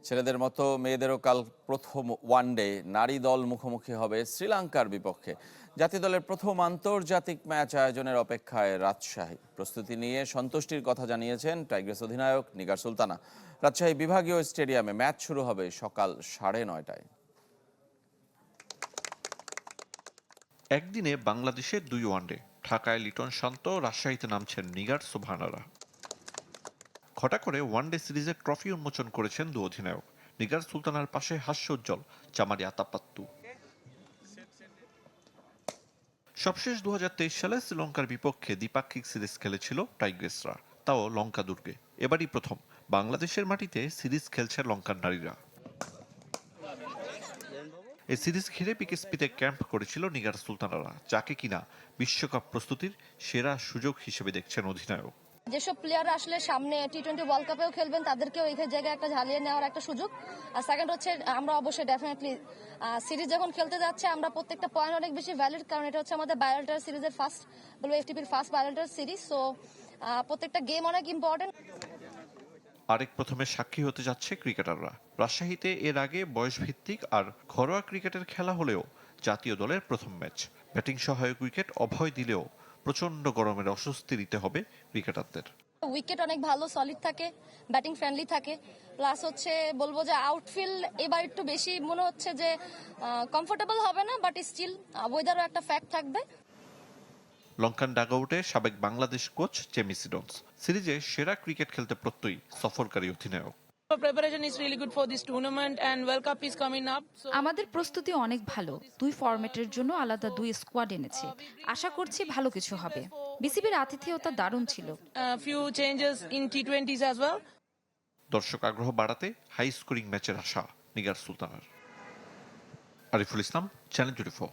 ছেলেদের মতো মেয়েদেরও কাল প্রথম ওয়ানডে নারী দল মুখোমুখি হবে শ্রীলঙ্কার বিপক্ষে। জাতীয় দলের প্রথম আন্তর্জাতিক ম্যাচ আয়োজনের অপেক্ষায় রাজশাহী। প্রস্তুতি নিয়ে সন্তুষ্টির কথা জানিয়েছেন টাইগ্রেস অধিনায়ক নিগার সুলতানা। রাজশাহী বিভাগীয় স্টেডিয়ামে ম্যাচ শুরু হবে সকাল 9:30টায়। একদিনে বাংলাদেশের 2 ওয়ানডে। ঢাকায় লিটন শান্ত, রাজশাহীতে নামছেন নিগার সুবহানারা। ঘটা করে ওয়ানডে সিরিজের ট্রফি উন্মোচন করেছেন দু অধিনায়ক। নিগার সুলতানার পাশে হাস্যোজ্জ্বল চামারি আতাপাত্তু। সবশেষ 2023 সালে শ্রীলঙ্কার বিপক্ষে দ্বিপাক্ষিক সিরিজ খেলেছিল টাইগ্রেসরা, তাও লঙ্কা দুর্গে। এবারই প্রথম বাংলাদেশের মাটিতে সিরিজ খেলছে লঙ্কান নারীরা। এই সিরিজ ঘিরে পিকেএসপিতে ক্যাম্প করেছিল নিগার সুলতানারা, যাকে কিনা বিশ্বকাপ প্রস্তুতির সেরা সুযোগ হিসেবে দেখছেন অধিনায়ক। যেসব প্লেয়াররা আসলে সামনে টি-20 ওয়ার্ল্ড কাপেও খেলবেন তাদেরকেও এই জায়গায় একটা ঝালিয়ে নেওয়ার একটা সুযোগ। আর সেকেন্ড হচ্ছে আমরা অবশ্যই ডেফিনেটলি সিরিজ যখন খেলতে যাচ্ছে আমরা প্রত্যেকটা পয়েন্ট অনেক বেশি ভ্যালিড, কারণ এটা হচ্ছে আমাদের বায়োলেটার সিরিজের ফার্স্ট, বলবো এফটিপির ফার্স্ট বায়োলেটার সিরিজ। সো প্রত্যেকটা গেম অনেক ইম্পর্টেন্ট। আরেক প্রথমে সাক্ষী হতে যাচ্ছে ক্রিকেটাররা। রাজশাহীতে এর আগে বয়সভিত্তিক আর ঘরোয়া ক্রিকেটের খেলা হলেও জাতীয় দলের প্রথম ম্যাচ। ব্যাটিং সহায়ক উইকেট অভয় দিলেও প্রচন্ড গরমের অস্বস্তি দিতে হবে ক্রিকেটারদের। উইকেট অনেক ভালো সলিড থাকে, ব্যাটিং ফ্রেন্ডলি থাকে, প্লাস হচ্ছে বলবো যে আউটফিল্ড এবার একটু বেশি মনে হচ্ছে যে কমফোর্টেবল হবে না, বাট স্টিল ওয়েদারও একটা ফ্যাক্ট থাকবে। লঙ্কান ডাগআউটে সাবেক বাংলাদেশ কোচ জেমি সিডন্স। সিরিজে সেরা ক্রিকেট খেলতে প্রত্যয়ী সফরকারী অধিনায়ক। আমাদের প্রস্তুতি অনেক ভালো। 2 ফরম্যাটের জন্য আলাদা 2 স্কোয়াড এনেছে। আশা করছি ভালো কিছু হবে। বিসিবির আতিথেয়তা দারুণ ছিল। দর্শক আগ্রহ বাড়াতে হাই স্কোরিং ম্যাচের আশা নিগার সুলতানার। আরিফুল ইসলাম, চ্যানেল 24।